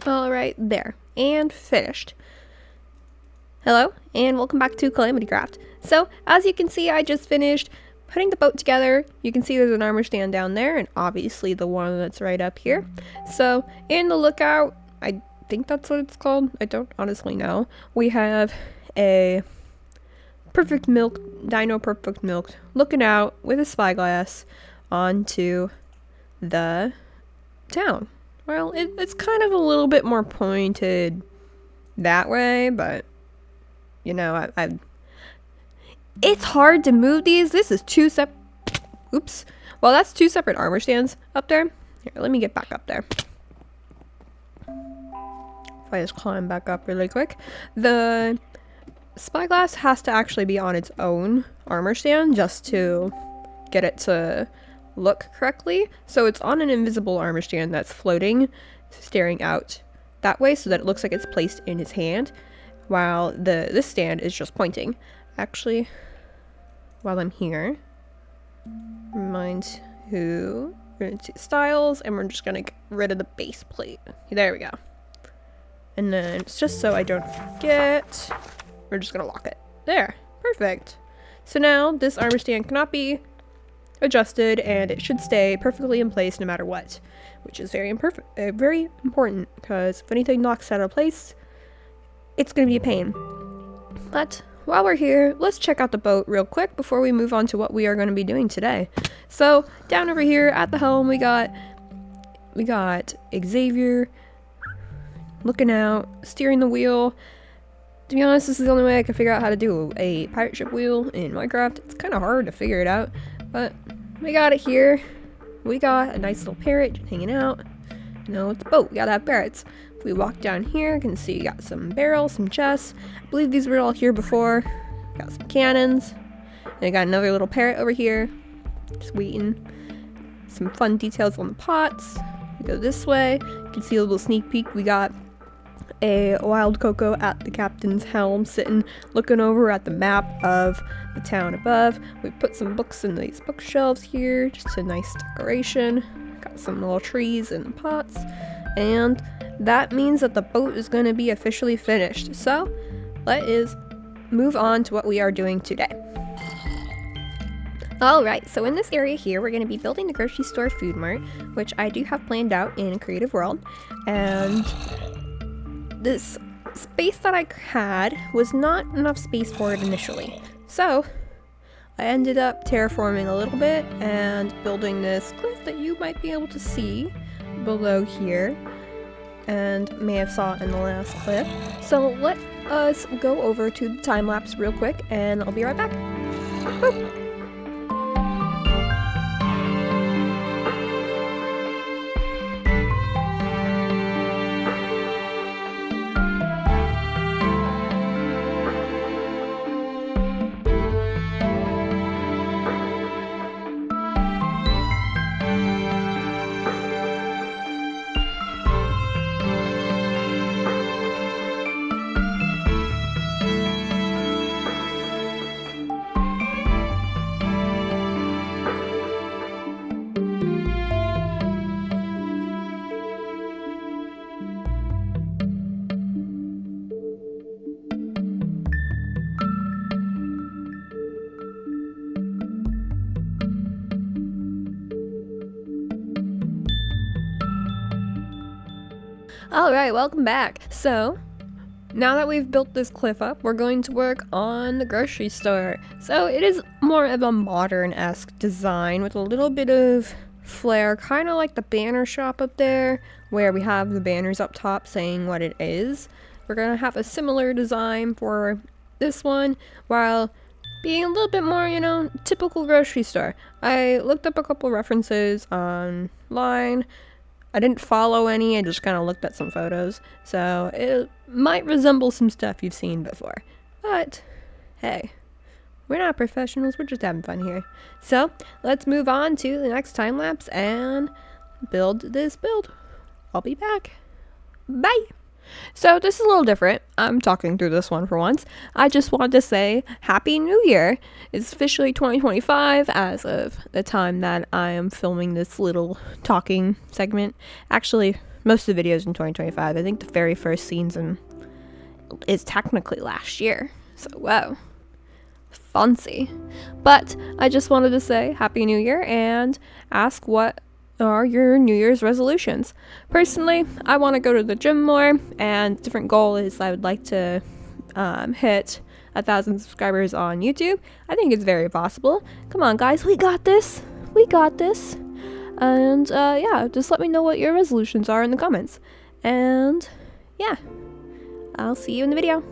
Alright, there. And finished. Hello, and welcome back to Calamity Craft. So, as you can see, I just finished putting the boat together. You can see there's an armor stand down there, and obviously the one that's right up here. So, in the lookout, I think that's what it's called. I don't honestly know. We have a perfect milk, dino perfect milk, looking out with a spyglass onto the town. Well, it's kind of a little bit more pointed that way, but you know, it's hard to move these. This is two separate. Oops. Well, that's two separate armor stands up there. Here, let me get back up there. If I just climb back up really quick, the spyglass has to actually be on its own armor stand just to get it to look correctly. So it's on an invisible armor stand that's floating, staring out that way so that it looks like it's placed in his hand, while this stand is just pointing. Actually, while I'm here, we're going to styles, and we're just gonna get rid of the base plate. There we go. And then it's just so I don't forget, we're just gonna lock it. There, perfect. So now this armor stand cannot be adjusted, and it should stay perfectly in place no matter what, which is very important, because if anything knocks out of place, it's going to be a pain. But while we're here, let's check out the boat real quick before we move on to what we are going to be doing today. So down over here at the helm, we got Xavier looking out, steering the wheel. To be honest, this is the only way I can figure out how to do a pirate ship wheel in Minecraft. It's kind of hard to figure it out, but we got it here. We got a nice little parrot hanging out. You know, it's a boat. We gotta have parrots. If we walk down here, you can see you got some barrels, some chests. I believe these were all here before. Got some cannons. And I got another little parrot over here, just waiting. Some fun details on the pots. We go this way. You can see a little sneak peek. We got a wild cocoa at the captain's helm, sitting looking over at the map of the town above. We put some books in these bookshelves here, just a nice decoration. Got some little trees in the pots, and that means that the boat is going to be officially finished. So let us move on to what we are doing today. Alright, so in this area here, we're going to be building the grocery store food mart, which I do have planned out in Creative World, and this space that I had was not enough space for it initially. So I ended up terraforming a little bit and building this cliff that you might be able to see below here and may have saw in the last clip. So let us go over to the time lapse real quick, and I'll be right back. Woo! Alright, welcome back. So, now that we've built this cliff up, we're going to work on the grocery store. So, it is more of a modern-esque design with a little bit of flair, kind of like the banner shop up there, where we have the banners up top saying what it is. We're going to have a similar design for this one, while being a little bit more, you know, typical grocery store. I looked up a couple references online. I didn't follow any, I just kind of looked at some photos, so it might resemble some stuff you've seen before. But, hey, we're not professionals, we're just having fun here. So, let's move on to the next time lapse and build this build. I'll be back. Bye! So this is a little different. I'm talking through this one for once. I just wanted to say Happy New Year. It's officially 2025 as of the time that I am filming this little talking segment. Actually, most of the videos in 2025. I think the very first season is technically last year. So, whoa. Fancy. But I just wanted to say Happy New Year and ask what are your New Year's resolutions. Personally, I want to go to the gym more, and different goal is I would like to hit 1,000 subscribers on YouTube. I think it's very possible. Come on, guys, we got this. We got this. And yeah, just let me know what your resolutions are in the comments. And yeah, I'll see you in the video.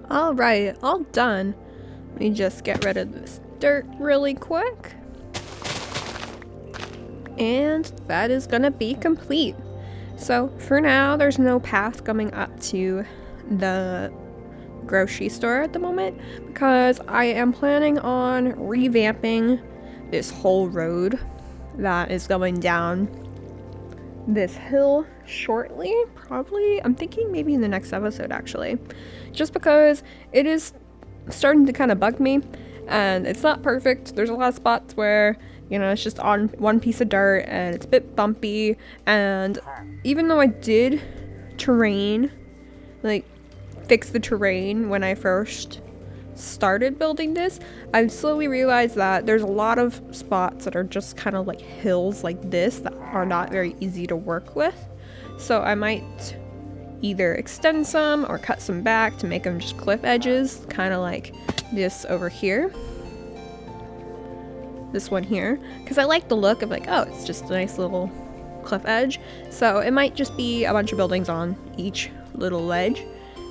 Alright, all done. Let me just get rid of this dirt really quick. And that is gonna be complete. So for now, there's no path coming up to the grocery store at the moment because I am planning on revamping this whole road that is going down this hill shortly. Probably, I'm thinking maybe in the next episode actually, just because it is starting to kind of bug me and it's not perfect. There's a lot of spots where, you know, it's just on one piece of dirt and it's a bit bumpy, and even though I did fix the terrain when I first started building this, I've slowly realized that there's a lot of spots that are just kind of like hills like this that are not very easy to work with. So I might either extend some or cut some back to make them just cliff edges, kind of like this over here. This one here, because I like the look of like, oh, it's just a nice little cliff edge. So it might just be a bunch of buildings on each little ledge,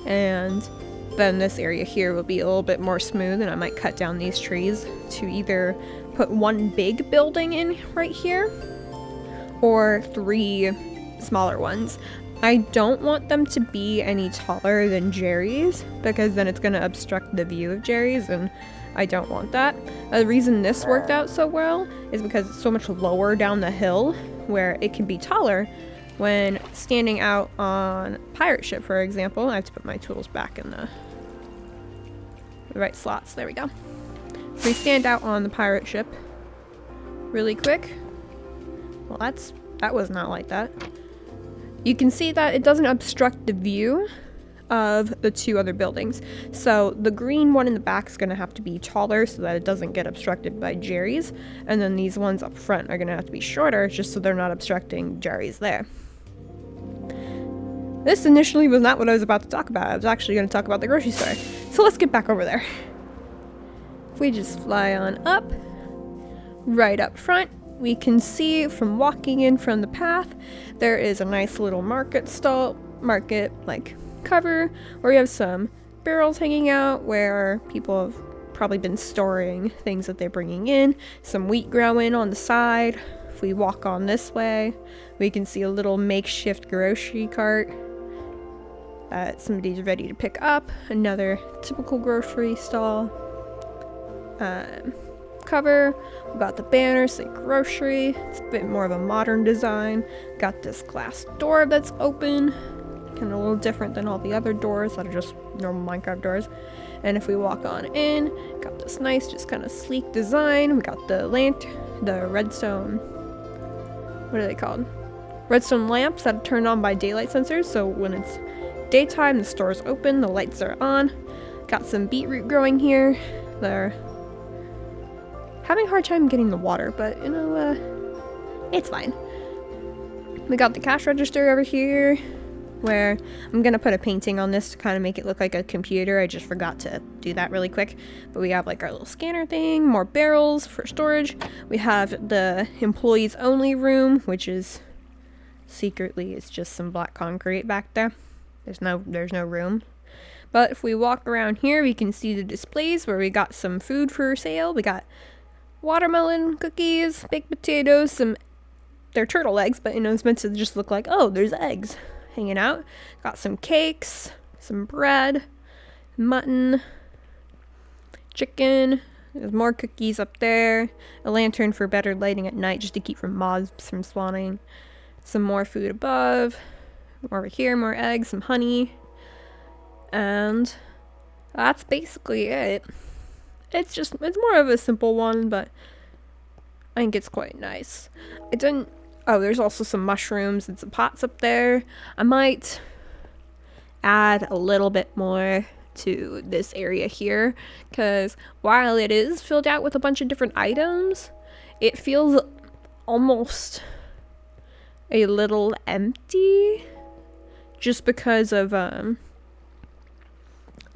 and then this area here will be a little bit more smooth, and I might cut down these trees to either put one big building in right here or 3 smaller ones. I don't want them to be any taller than Jerry's because then it's going to obstruct the view of Jerry's, and I don't want that. The reason this worked out so well is because it's so much lower down the hill where it can be taller when standing out on pirate ship, for example. I have to put my tools back in the right slots. There we go. If we stand out on the pirate ship really quick, well, that was not like that. You can see that it doesn't obstruct the view of the 2 other buildings. So the green one in the back is going to have to be taller so that it doesn't get obstructed by Jerry's, and then these ones up front are going to have to be shorter just so they're not obstructing Jerry's there. This initially was not what I was about to talk about. I was actually going to talk about the grocery store. So let's get back over there. If we just fly on up, right up front, we can see from walking in from the path, there is a nice little market like cover where you have some barrels hanging out where people have probably been storing things that they're bringing in, some wheat growing on the side. If we walk on this way, we can see a little makeshift grocery cart that somebody's ready to pick up, another typical grocery stall. Cover, we got the banner say grocery. It's a bit more of a modern design. Got this glass door that's open, kind of a little different than all the other doors that are just normal Minecraft doors. And if we walk on in, got this nice, just kind of sleek design. We got the redstone, what are they called? Redstone lamps that are turned on by daylight sensors, so when it's daytime, the store's open, the lights are on. Got some beetroot growing here. They're having a hard time getting the water, but you know, it's fine. We got the cash register over here. where I'm gonna put a painting on this to kind of make it look like a computer. I just forgot to do that really quick. But we have like our little scanner thing, more barrels for storage. We have the employees only room, which is secretly it's just some black concrete back there. There's no room. But if we walk around here, we can see the displays where we got some food for sale. We got watermelon cookies, baked potatoes, they're turtle eggs, but it's meant to just look like, oh, there's eggs hanging out. Got some cakes, some bread, mutton, chicken. There's more cookies up there. A lantern for better lighting at night just to keep moths from spawning. Some more food above. Over here, more eggs, some honey. And that's basically it. It's more of a simple one, but I think it's quite nice. Oh, there's also some mushrooms and some pots up there. I might add a little bit more to this area here, because while it is filled out with a bunch of different items, it feels almost a little empty, just because of the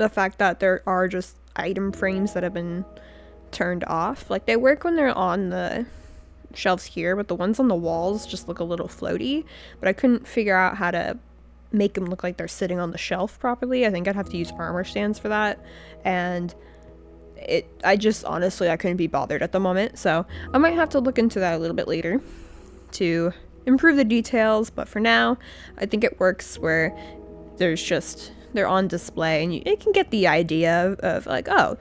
fact that there are just item frames that have been turned off. Like, they work when they're on the shelves here, but the ones on the walls just look a little floaty. But I couldn't figure out how to make them look like they're sitting on the shelf properly. I think I'd have to use armor stands for that, and I couldn't be bothered at the moment, so I might have to look into that a little bit later to improve the details. But for now, I think it works where they're on display, and it can get the idea of like, oh,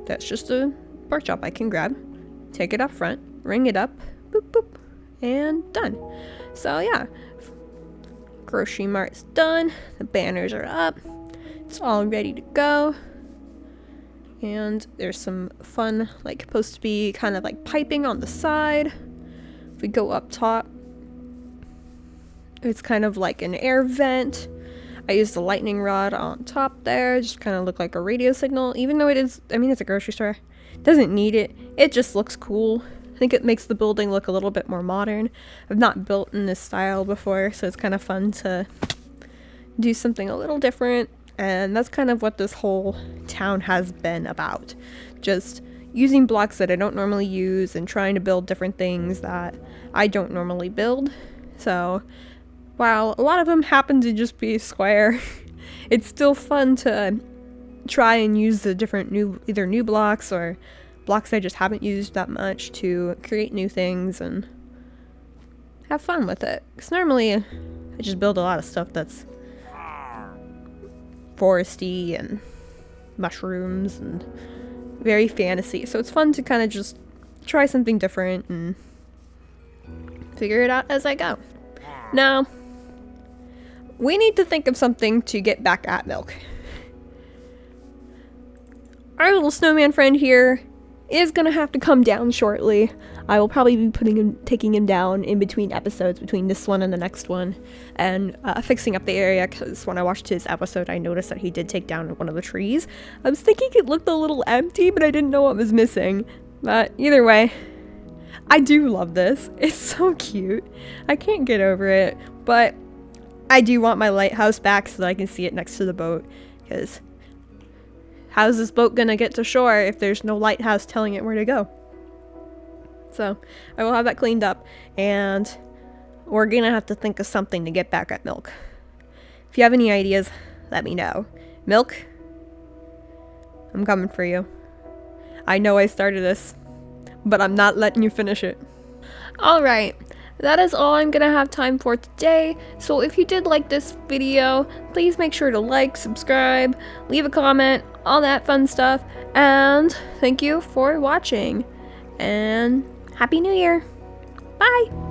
that's just a pork chop I can grab, take it up front, ring it up, boop boop, and done. So yeah, grocery mart's done, the banners are up, it's all ready to go, and there's some fun, like, supposed to be kind of like piping on the side. If we go up top, it's kind of like an air vent. I used a lightning rod on top there, just kind of look like a radio signal, even though it's a grocery store. It doesn't need it. It just looks cool. I think it makes the building look a little bit more modern. I've not built in this style before, so it's kind of fun to do something a little different. And that's kind of what this whole town has been about. Just using blocks that I don't normally use and trying to build different things that I don't normally build. So while a lot of them happen to just be square, it's still fun to try and use the different either new blocks or blocks I just haven't used that much to create new things and have fun with it. Because normally I just build a lot of stuff that's foresty and mushrooms and very fantasy. So it's fun to kind of just try something different and figure it out as I go. Now, we need to think of something to get back at Milk. Our little snowman friend here is gonna have to come down shortly. I will probably be taking him down in between episodes, between this one and the next one, and fixing up the area, because when I watched his episode, I noticed that he did take down one of the trees. I was thinking it looked a little empty, but I didn't know what was missing. But either way, I do love this. It's so cute. I can't get over it, but I do want my lighthouse back so that I can see it next to the boat, because how's this boat gonna get to shore if there's no lighthouse telling it where to go? So I will have that cleaned up, and we're gonna have to think of something to get back at Milk. If you have any ideas, let me know. Milk, I'm coming for you. I know I started this, but I'm not letting you finish it. Alright, that is all I'm gonna have time for today. So if you did like this video, please make sure to like, subscribe, leave a comment, all that fun stuff, and thank you for watching, and Happy New Year! Bye!